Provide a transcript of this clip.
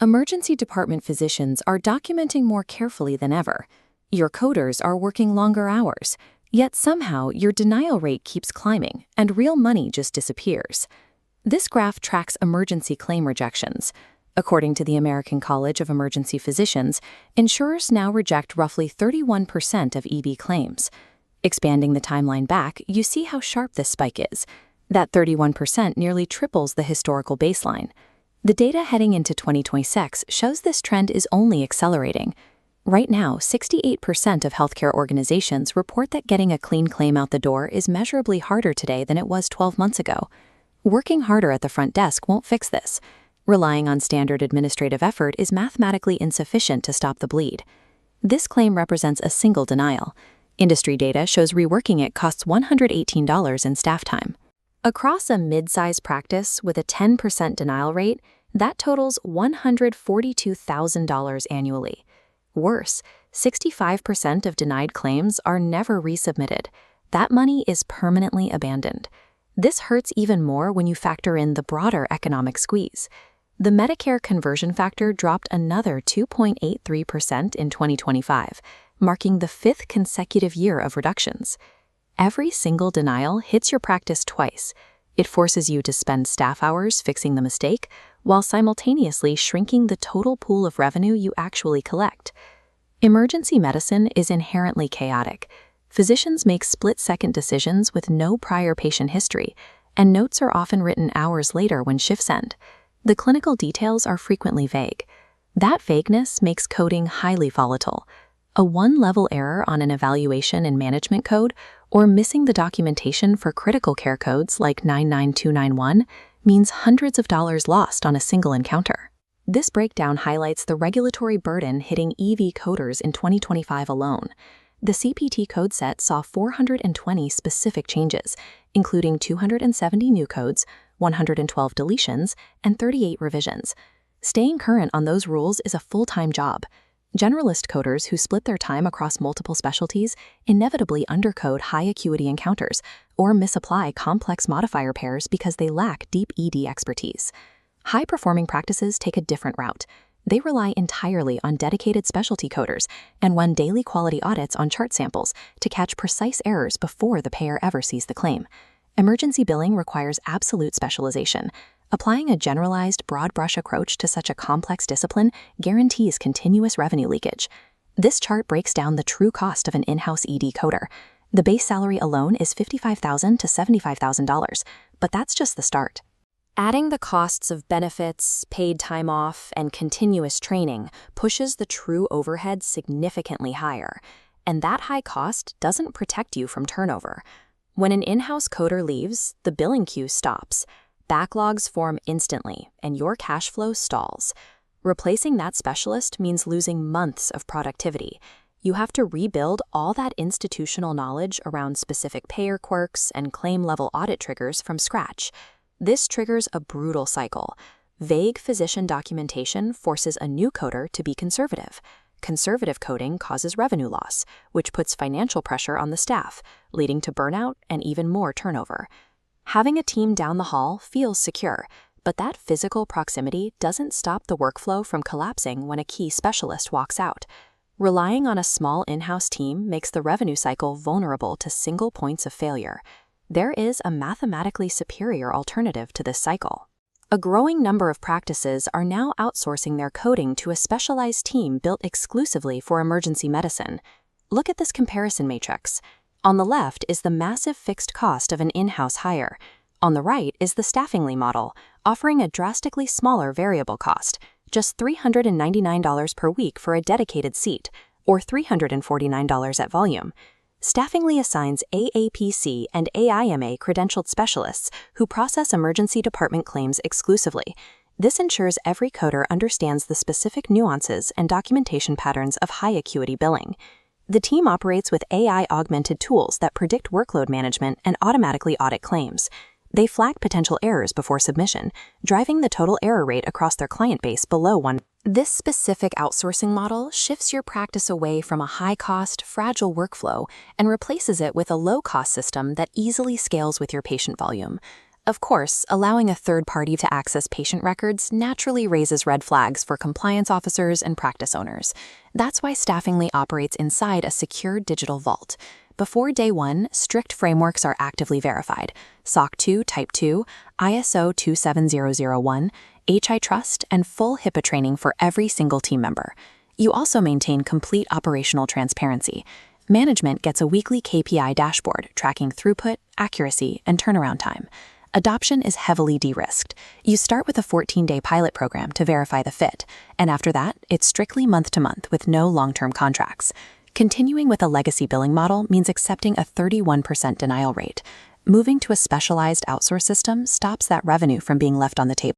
Emergency department physicians are documenting more carefully than ever. Your coders are working longer hours, yet somehow your denial rate keeps climbing and real money just disappears. This graph tracks emergency claim rejections. According to the American College of Emergency Physicians, insurers now reject roughly 31% of ED claims. Expanding the timeline back, you see how sharp this spike is. That 31% nearly triples the historical baseline. The data heading into 2026 shows this trend is only accelerating. Right now, 68% of healthcare organizations report that getting a clean claim out the door is measurably harder today than it was 12 months ago. Working harder at the front desk won't fix this. Relying on standard administrative effort is mathematically insufficient to stop the bleed. This claim represents a single denial. Industry data shows reworking it costs $118 in staff time. Across a mid-size practice with a 10% denial rate, that totals $142,000 annually. Worse, 65% of denied claims are never resubmitted. That money is permanently abandoned. This hurts even more when you factor in the broader economic squeeze. The Medicare conversion factor dropped another 2.83% in 2025, marking the 5th consecutive year of reductions. Every single denial hits your practice twice. It forces you to spend staff hours fixing the mistake, while simultaneously shrinking the total pool of revenue you actually collect. Emergency medicine is inherently chaotic. Physicians make split-second decisions with no prior patient history, and notes are often written hours later when shifts end. The clinical details are frequently vague. That vagueness makes coding highly volatile. A one-level error on an evaluation and management code, or missing the documentation for critical care codes like 99291, means hundreds of dollars lost on a single encounter. This breakdown highlights the regulatory burden hitting EV coders in 2025 alone. The CPT code set saw 420 specific changes, including 270 new codes, 112 deletions, and 38 revisions. Staying current on those rules is a full-time job. Generalist coders who split their time across multiple specialties inevitably undercode high-acuity encounters or misapply complex modifier pairs because they lack deep ED expertise. High-performing practices take a different route. They rely entirely on dedicated specialty coders and run daily quality audits on chart samples to catch precise errors before the payer ever sees the claim. Emergency billing requires absolute specialization. Applying a generalized, broad-brush approach to such a complex discipline guarantees continuous revenue leakage. This chart breaks down the true cost of an in-house ED coder. The base salary alone is $55,000 to $75,000, but that's just the start. Adding the costs of benefits, paid time off, and continuous training pushes the true overhead significantly higher, and that high cost doesn't protect you from turnover. When an in-house coder leaves, the billing queue stops. Backlogs form instantly, and your cash flow stalls. Replacing that specialist means losing months of productivity. You have to rebuild all that institutional knowledge around specific payer quirks and claim-level audit triggers from scratch. This triggers a brutal cycle. Vague physician documentation forces a new coder to be conservative. Conservative coding causes revenue loss, which puts financial pressure on the staff, leading to burnout and even more turnover. Having a team down the hall feels secure, but that physical proximity doesn't stop the workflow from collapsing when a key specialist walks out. Relying on a small in-house team makes the revenue cycle vulnerable to single points of failure. There is a mathematically superior alternative to this cycle. A growing number of practices are now outsourcing their coding to a specialized team built exclusively for emergency medicine. Look at this comparison matrix. On the left is the massive fixed cost of an in-house hire. On the right is the Staffingly model, offering a drastically smaller variable cost, just $399 per week for a dedicated seat, or $349 at volume. Staffingly assigns AAPC and AHIMA-credentialed specialists who process emergency department claims exclusively. This ensures every coder understands the specific nuances and documentation patterns of high-acuity billing. The team operates with AI-augmented tools that predict workload management and automatically audit claims. They flag potential errors before submission, driving the total error rate across their client base below 1. This specific outsourcing model shifts your practice away from a high-cost, fragile workflow and replaces it with a low-cost system that easily scales with your patient volume. Of course, allowing a third party to access patient records naturally raises red flags for compliance officers and practice owners. That's why Staffingly operates inside a secure digital vault. Before day one, strict frameworks are actively verified: SOC 2 Type 2, ISO 27001, HITRUST, and full HIPAA training for every single team member. You also maintain complete operational transparency. Management gets a weekly KPI dashboard tracking throughput, accuracy, and turnaround time. Adoption is heavily de-risked. You start with a 14-day pilot program to verify the fit, and after that, it's strictly month-to-month with no long-term contracts. Continuing with a legacy billing model means accepting a 31% denial rate. Moving to a specialized outsource system stops that revenue from being left on the table.